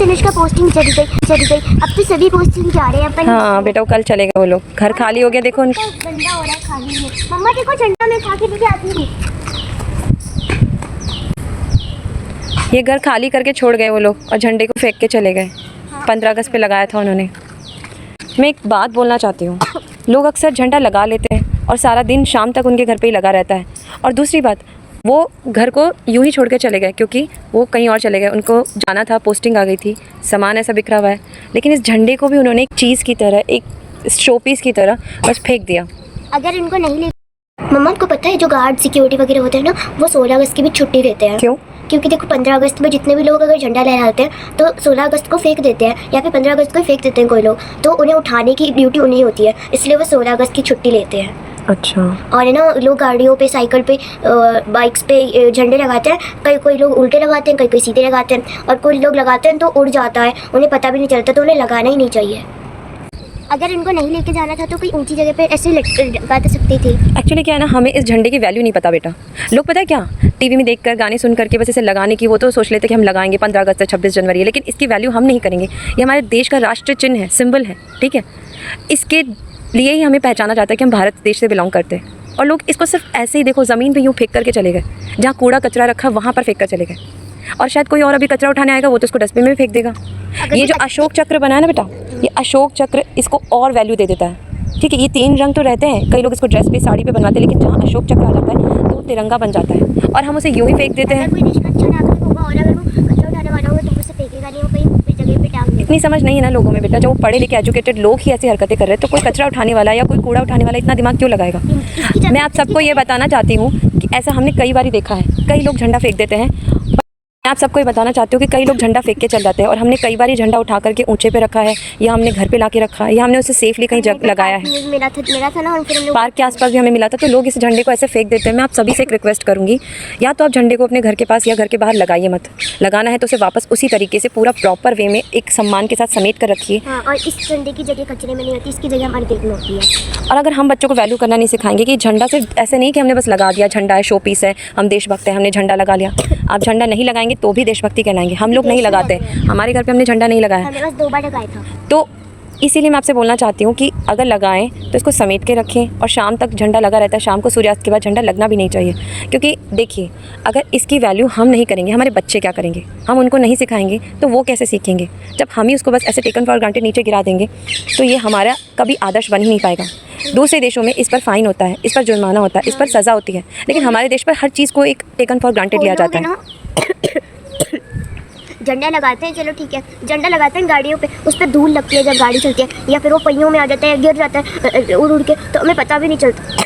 Anushka posting चली गई। अब तो सभी पोस्टिंग जा रहे हैं अपन। हाँ बेटा वो कल चले गए वो लोग, घर खाली हो गया देखो उनका। गंदा हो रहा है खाली में। मम्मा देखो झंडा मैं खा के लेके आती हूँ। ये घर खाली करके छोड़ गए वो लोग और झंडे को फेंक के चले गए। 15 अगस्त पे लगाया था उन्होंने। मैं एक बात बोलना चाहती हूँ, लोग अक्सर झंडा लगा लेते हैं और सारा दिन शाम तक उनके घर पे ही लगा रहता है। और दूसरी बात, वो घर को यूं ही छोड़ के चले गए क्योंकि वो कहीं और चले गए, उनको जाना था, पोस्टिंग आ गई थी, सामान ऐसा बिखरा हुआ है। लेकिन इस झंडे को भी उन्होंने एक चीज़ की तरह, एक शो पीस की तरह बस फेंक दिया। अगर इनको नहीं ले मम्मा को पता है जो गार्ड सिक्योरिटी वगैरह होते हैं ना, वो 16 अगस्त की भी छुट्टी देते हैं। क्यों? क्योंकि देखो 15 अगस्त में जितने भी लोग अगर झंडा लहराते हैं तो 16 अगस्त को फेंक देते हैं, या फिर 15 अगस्त को ही फेंक देते हैं कोई लोग, तो उन्हें उठाने की ड्यूटी उन्हीं होती है, इसलिए वो 16 अगस्त की छुट्टी लेते हैं। अच्छा। और है ना, लोग गाड़ियों पे, साइकिल पे, बाइक्स पे झंडे लगाते हैं। कोई लोग उल्टे लगाते हैं, कोई सीधे लगाते हैं, और कोई लोग लगाते हैं तो उड़ जाता है, उन्हें पता भी नहीं चलता, तो उन्हें लगाना ही नहीं चाहिए। अगर इनको नहीं लेके जाना था तो कोई ऊंची जगह पे ऐसे लगा सकती थी। एक्चुअली क्या है ना, हमें इस झंडे की वैल्यू नहीं पता बेटा। लोग पता है क्या, टीवी में देखकर, गाने सुन करके बस इसे लगाने की, वो तो सोच लेते कि हम लगाएंगे 15 अगस्त से 26 जनवरी है, लेकिन इसकी वैल्यू हम नहीं करेंगे। ये हमारे देश का राष्ट्र चिन्ह है, सिंबल है, ठीक है। इसके लिए ही हमें पहचाना जाता है कि हम भारत देश से बिलोंग करते हैं। और लोग इसको सिर्फ ऐसे ही देखो ज़मीन पे यूँ फेंक करके चले गए, जहाँ कूड़ा कचरा रखा वहाँ पर फेंक कर चले गए। और शायद कोई और अभी कचरा उठाने आएगा, वो तो इसको डस्टबिन में फेंक देगा। ये जो अशोक चक्र बना है ना बेटा, ये अशोक चक्र इसको और वैल्यू दे देता है, ठीक है। ये 3 रंग तो रहते हैं, कई लोग इसको ड्रेस पे, साड़ी पे बनवाते हैं, लेकिन जहाँ अशोक चक्र आ जाता है तो वो तिरंगा बन जाता है और हम उसे यूँ ही फेंक देते हैं। कोई देश का अच्छा नागरिक होगा और अगर वो कचरा उठाने वाला होगा तो उसे फेंकेगा नहीं, वो कहीं जगह पे टांग देगा। इतनी समझ नहीं है ना लोगों में बेटा, जो पढ़े लिखे एजुकेटेड लोग ही ऐसी हरकतें कर रहे हैं, तो कोई कचरा उठाने वाला या कोई कूड़ा उठाने वाला इतना दिमाग क्यों लगाएगा। मैं आप सबको ये बताना चाहती हूँ कि ऐसा हमने कई बार देखा है, कई लोग झंडा फेंक देते हैं। मैं आप सबको ये बताना चाहती हूँ कि कई लोग झंडा फेंक के चल जाते हैं, और हमने कई बार ये झंडा उठा करके ऊंचे पे रखा है, या हमने घर पे लाके रखा है, या हमने उसे सेफली कहीं जगह लगाया है। मेरा था ना, और फिर हमने पार्क के आसपास भी हमें मिला था। तो लोग इस झंडे को ऐसे फेंक देते हैं। मैं आप सभी से एक रिक्वेस्ट करूंगी, या तो आप झंडे को अपने घर के पास या घर के बाहर लगाइए मत, लगाना है तो उसे वापस उसी तरीके से पूरा प्रॉपर वे में एक सम्मान के साथ समेट कर रखिए। हाँ, और इस झंडे की जगह कचरे में नहीं होती, इसकी जगह हमारे दिल में होती है। और अगर हम बच्चों को वैल्यू करना नहीं सिखाएंगे कि झंडा सिर्फ ऐसे नहीं कि हमने बस लगा दिया, झंडा है, शो पीस है, हम देशभक्त हैं, हमने झंडा लगा लिया। आप झंडा नहीं लगाएंगे तो भी देशभक्ति कहलाएंगे। हम लोग नहीं लगाते, हमारे घर पे हमने झंडा नहीं लगाया, हमने बस 2 बार लगाया था। तो इसीलिए मैं आपसे बोलना चाहती हूँ कि अगर लगाएं तो इसको समेट के रखें, और शाम तक झंडा लगा रहता है, शाम को सूर्यास्त के बाद झंडा लगना भी नहीं चाहिए। क्योंकि देखिए, अगर इसकी वैल्यू हम नहीं करेंगे, हमारे बच्चे क्या करेंगे? हम उनको नहीं सिखाएंगे तो वो कैसे सीखेंगे? जब हम ही उसको बस ऐसे टेकन फॉर ग्रांटेड नीचे गिरा देंगे तो ये हमारा कभी आदर्श बन ही नहीं पाएगा। दूसरे देशों में इस पर फाइन होता है, इस पर जुर्माना होता है, इस पर सज़ा होती है, लेकिन हमारे देश पर हर चीज़ को एक टेकन फॉर ग्रांटेड लिया जाता है। झंडा लगाते हैं, चलो ठीक है, झंडा लगाते हैं गाड़ियों पे, उस पर धूल लगती है जब गाड़ी चलती है, या फिर वो पहियों में आ जाता है, गिर जाता है उड़ उड़ के, तो हमें पता भी नहीं चलता।